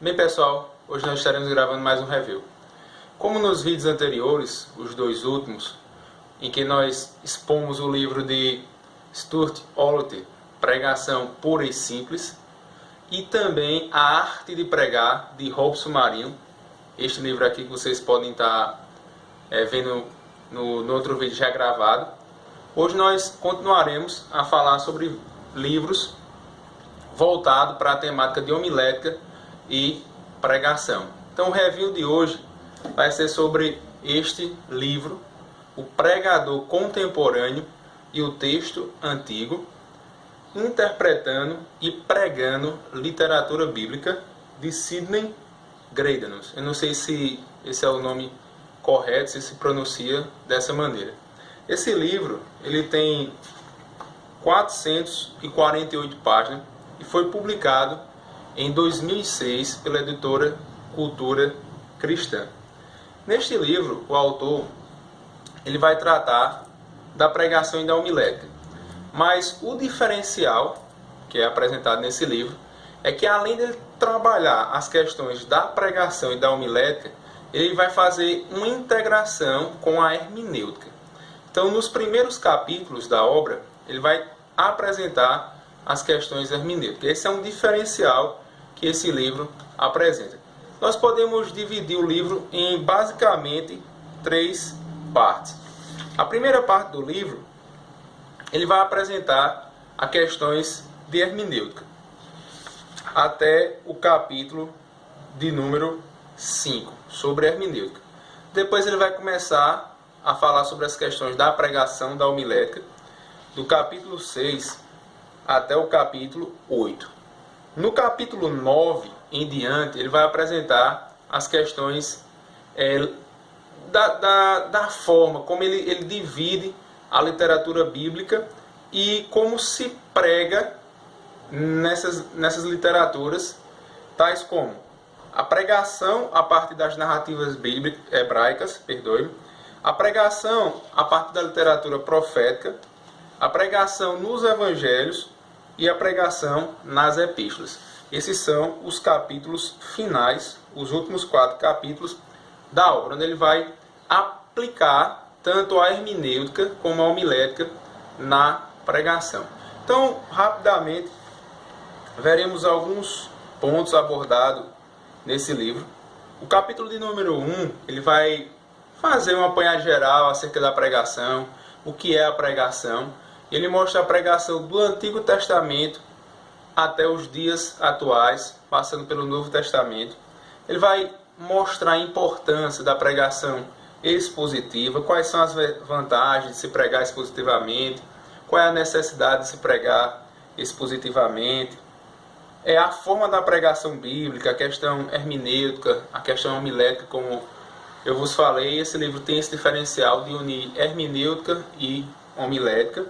Bem pessoal, hoje nós estaremos gravando mais um review. Como nos vídeos anteriores, os dois últimos, em que nós expomos o livro de Stuart Ollett, Pregação Pura e Simples, e também A Arte de Pregar, de Robson Marinho, este livro aqui que vocês podem estar vendo no outro vídeo já gravado. Hoje nós continuaremos a falar sobre livros voltados para a temática de homilética e pregação. Então o review de hoje vai ser sobre este livro, O Pregador Contemporâneo e o Texto Antigo, interpretando e pregando literatura bíblica, de Sidney Greidanus. Eu não sei se esse é o nome correto, se pronuncia dessa maneira. Esse livro ele tem 448 páginas e foi publicado em 2006 pela editora Cultura Cristã. Neste livro, o autor ele vai tratar da pregação e da homilética. Mas o diferencial que é apresentado nesse livro é que, além de trabalhar as questões da pregação e da homilética, ele vai fazer uma integração com a hermenêutica. Então, nos primeiros capítulos da obra, ele vai apresentar as questões hermenêuticas. Esse é um diferencial que esse livro apresenta. Nós podemos dividir o livro em basicamente 3 partes. A primeira parte do livro, ele vai apresentar as questões de hermenêutica, até o capítulo de número 5, sobre hermenêutica. Depois ele vai começar a falar sobre as questões da pregação, da homilética, do capítulo 6 até o capítulo 8. No capítulo 9 em diante, ele vai apresentar as questões da forma como ele divide a literatura bíblica e como se prega nessas literaturas, tais como a pregação a partir das narrativas hebraicas, a pregação a partir da literatura profética, a pregação nos evangelhos e a pregação nas epístolas. Esses são os capítulos finais, os últimos 4 capítulos da obra, onde ele vai aplicar tanto a hermenêutica como a homilética na pregação. Então, rapidamente, veremos alguns pontos abordados nesse livro. O capítulo de número 1, ele vai fazer um apanhado geral acerca da pregação, o que é a pregação. Ele mostra a pregação do Antigo Testamento até os dias atuais, passando pelo Novo Testamento. Ele vai mostrar a importância da pregação expositiva, quais são as vantagens de se pregar expositivamente, qual é a necessidade de se pregar expositivamente, a forma da pregação bíblica, a questão hermenêutica, a questão homilética, como eu vos falei. Esse livro tem esse diferencial de unir hermenêutica e homilética.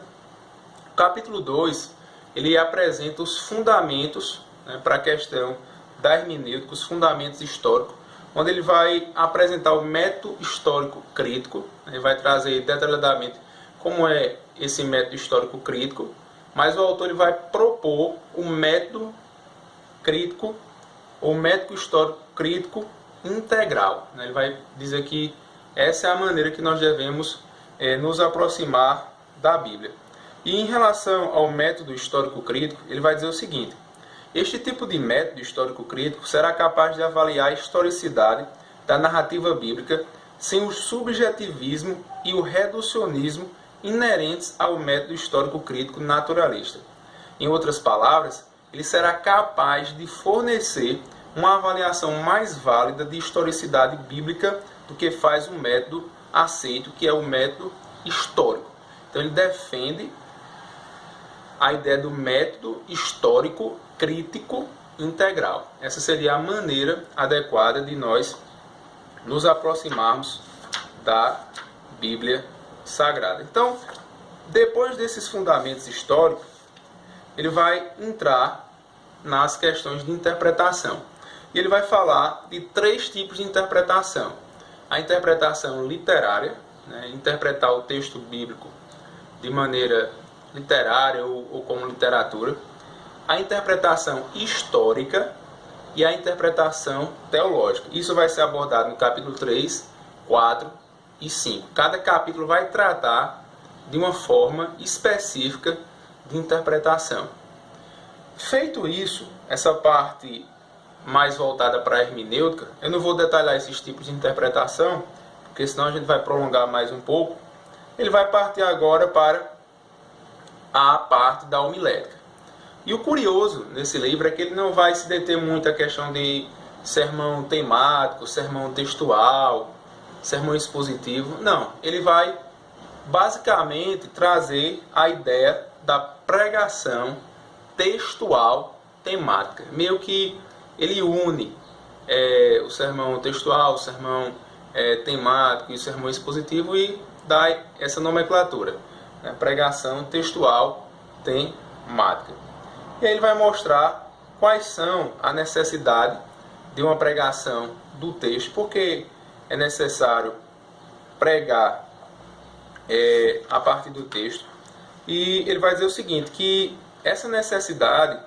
O capítulo 2, ele apresenta os fundamentos para a questão da hermenêutica, os fundamentos históricos, onde ele vai apresentar o método histórico crítico. Ele vai trazer detalhadamente como é esse método histórico crítico, mas o autor ele vai propor o método crítico, ou método histórico crítico integral. Ele vai dizer que essa é a maneira que nós devemos nos aproximar da Bíblia. E em relação ao método histórico crítico, ele vai dizer o seguinte: este tipo de método histórico crítico será capaz de avaliar a historicidade da narrativa bíblica sem o subjetivismo e o reducionismo inerentes ao método histórico crítico naturalista. Em outras palavras, ele será capaz de fornecer uma avaliação mais válida de historicidade bíblica do que faz o método aceito, que é o método histórico. Então ele defende a ideia do método histórico crítico integral. Essa seria a maneira adequada de nós nos aproximarmos da Bíblia Sagrada. Então, depois desses fundamentos históricos, ele vai entrar nas questões de interpretação. E ele vai falar de 3 tipos de interpretação. A interpretação literária, interpretar o texto bíblico de maneira literária ou como literatura. A interpretação histórica, e a interpretação teológica. Isso vai ser abordado no capítulo 3, 4 e 5. Cada capítulo vai tratar de uma forma específica de interpretação. Feito isso, essa parte mais voltada para a hermenêutica, eu não vou detalhar esses tipos de interpretação, porque senão a gente vai prolongar mais um pouco. Ele vai partir agora para a parte da homilética. E o curioso nesse livro é que ele não vai se deter muito à questão de sermão temático, sermão textual, sermão expositivo. Não, ele vai basicamente trazer a ideia da pregação textual temática. Meio que ele une o sermão textual, o sermão temático e o sermão expositivo e dá essa nomenclatura, né? Pregação textual temática. E aí ele vai mostrar quais são a necessidade de uma pregação do texto, porque é necessário pregar a partir do texto. E ele vai dizer o seguinte, que essa necessidade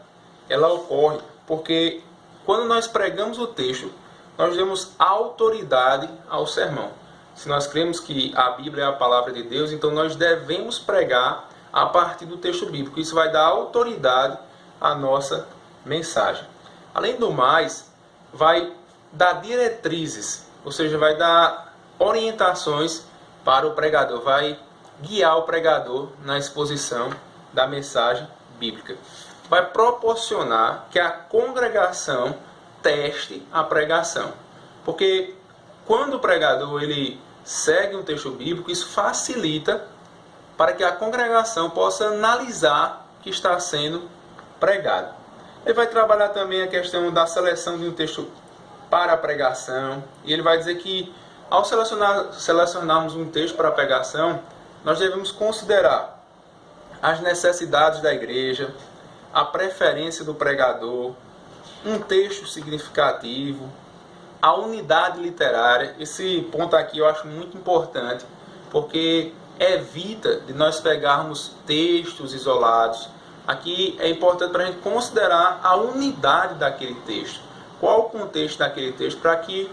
ela ocorre porque quando nós pregamos o texto, nós damos autoridade ao sermão. Se nós cremos que a Bíblia é a palavra de Deus, então nós devemos pregar a partir do texto bíblico. Isso vai dar autoridade à nossa mensagem. Além do mais, vai dar diretrizes, ou seja, vai dar orientações para o pregador, vai guiar o pregador na exposição da mensagem bíblica. Vai proporcionar que a congregação teste a pregação. Porque quando o pregador ele segue um texto bíblico, isso facilita para que a congregação possa analisar o que está sendo pregado. Ele vai trabalhar também a questão da seleção de um texto para a pregação. E ele vai dizer que ao selecionarmos um texto para a pregação, nós devemos considerar as necessidades da igreja, a preferência do pregador, um texto significativo, a unidade literária. Esse ponto aqui eu acho muito importante, porque evita de nós pegarmos textos isolados. Aqui é importante para a gente considerar a unidade daquele texto. Qual o contexto daquele texto, para que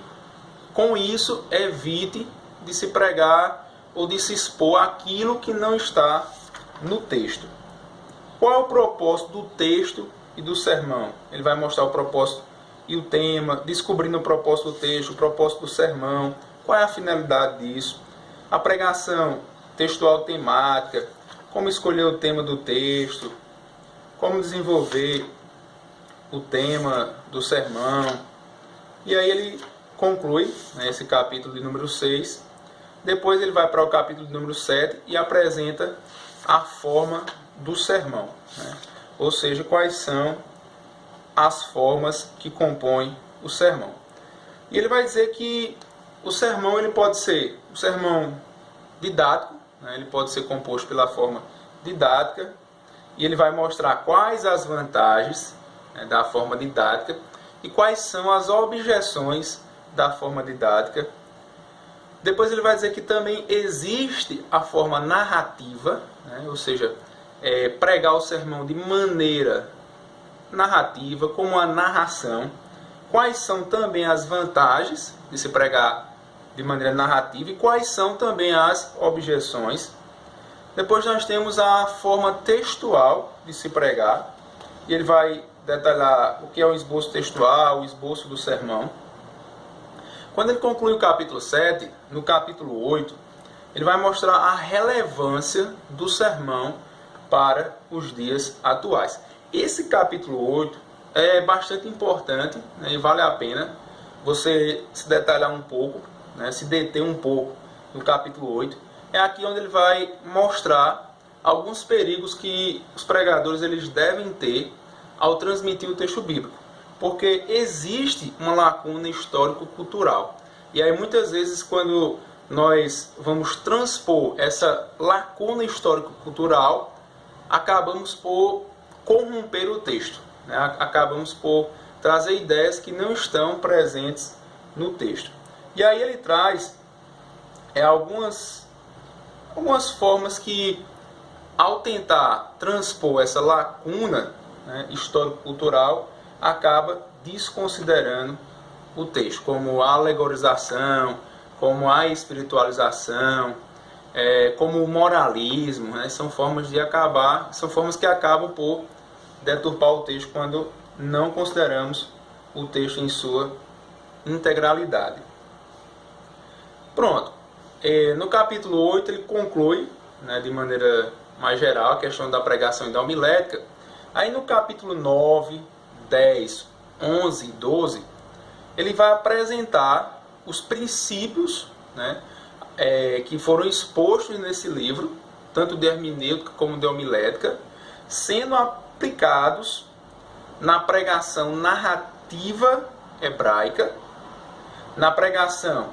com isso evite de se pregar ou de se expor aquilo que não está no texto. Qual é o propósito do texto e do sermão? Ele vai mostrar o propósito e o tema, descobrindo o propósito do texto, o propósito do sermão, qual é a finalidade disso, a pregação textual temática, como escolher o tema do texto, como desenvolver o tema do sermão. E aí ele conclui, né, esse capítulo de número 6. Depois ele vai para o capítulo de número 7 e apresenta a forma do sermão, né? Ou seja, quais são as formas que compõem o sermão. E ele vai dizer que o sermão ele pode ser um sermão didático, né? Ele pode ser composto pela forma didática, e ele vai mostrar quais as vantagens, né, da forma didática e quais são as objeções da forma didática. Depois ele vai dizer que também existe a forma narrativa, né? Ou seja, pregar o sermão de maneira narrativa, como a narração. Quais são também as vantagens de se pregar de maneira narrativa e quais são também as objeções. Depois nós temos a forma textual de se pregar, e ele vai detalhar o que é o esboço textual, o esboço do sermão. Quando ele conclui o capítulo 7, no capítulo 8, ele vai mostrar a relevância do sermão para os dias atuais. Esse capítulo 8 é bastante importante, né, e vale a pena você se detalhar um pouco, né, se deter um pouco no capítulo 8. É aqui onde ele vai mostrar alguns perigos que os pregadores eles devem ter ao transmitir o texto bíblico. Porque existe uma lacuna histórico-cultural. E aí muitas vezes quando nós vamos transpor essa lacuna histórico-cultural, acabamos por corromper o texto, né? Acabamos por trazer ideias que não estão presentes no texto. E aí ele traz algumas formas que, ao tentar transpor essa lacuna, né, histórico-cultural, acaba desconsiderando o texto, como a alegorização, como a espiritualização, como o moralismo, né? São formas que acabam por deturpar o texto quando não consideramos o texto em sua integralidade. Pronto. No capítulo 8 ele conclui, né, de maneira mais geral, a questão da pregação e da homilética. Aí no capítulo 9, 10, 11 e 12, ele vai apresentar os princípios, né, que foram expostos nesse livro, tanto de hermenêutica como de homilética, sendo aplicados na pregação narrativa hebraica, na pregação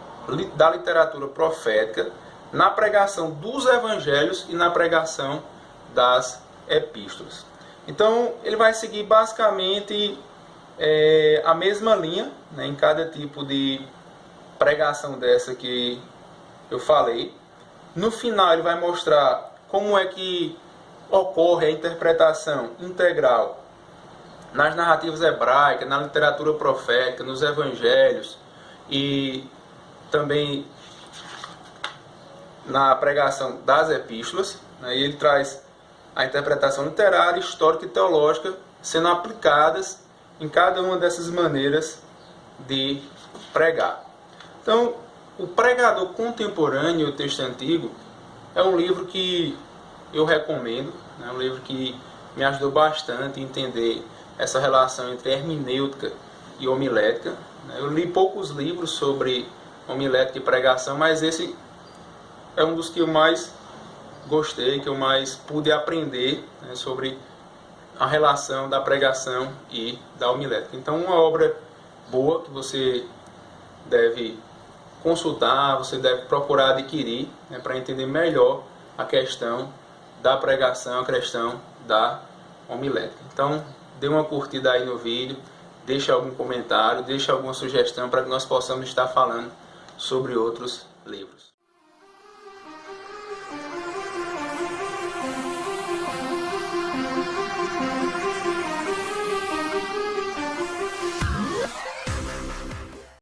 da literatura profética, na pregação dos evangelhos e na pregação das epístolas. Então, ele vai seguir basicamente a mesma linha, né, em cada tipo de pregação dessa que eu falei. No final, ele vai mostrar como é que ocorre a interpretação integral nas narrativas hebraicas, na literatura profética, nos evangelhos e também na pregação das epístolas, né? E ele traz a interpretação literária, histórica e teológica sendo aplicadas em cada uma dessas maneiras de pregar. Então, o Pregador Contemporâneo e o Texto Antigo é um livro que eu recomendo, é um livro que me ajudou bastante a entender essa relação entre hermenêutica e homilética. Eu li poucos livros sobre homilética e pregação, mas esse é um dos que eu mais gostei, que eu mais pude aprender, né, sobre a relação da pregação e da homilética. Então, uma obra boa que você deve consultar, você deve procurar adquirir, né, para entender melhor a questão da pregação, a questão da homilética. Então, dê uma curtida aí no vídeo, deixe algum comentário, deixe alguma sugestão para que nós possamos estar falando sobre outros livros.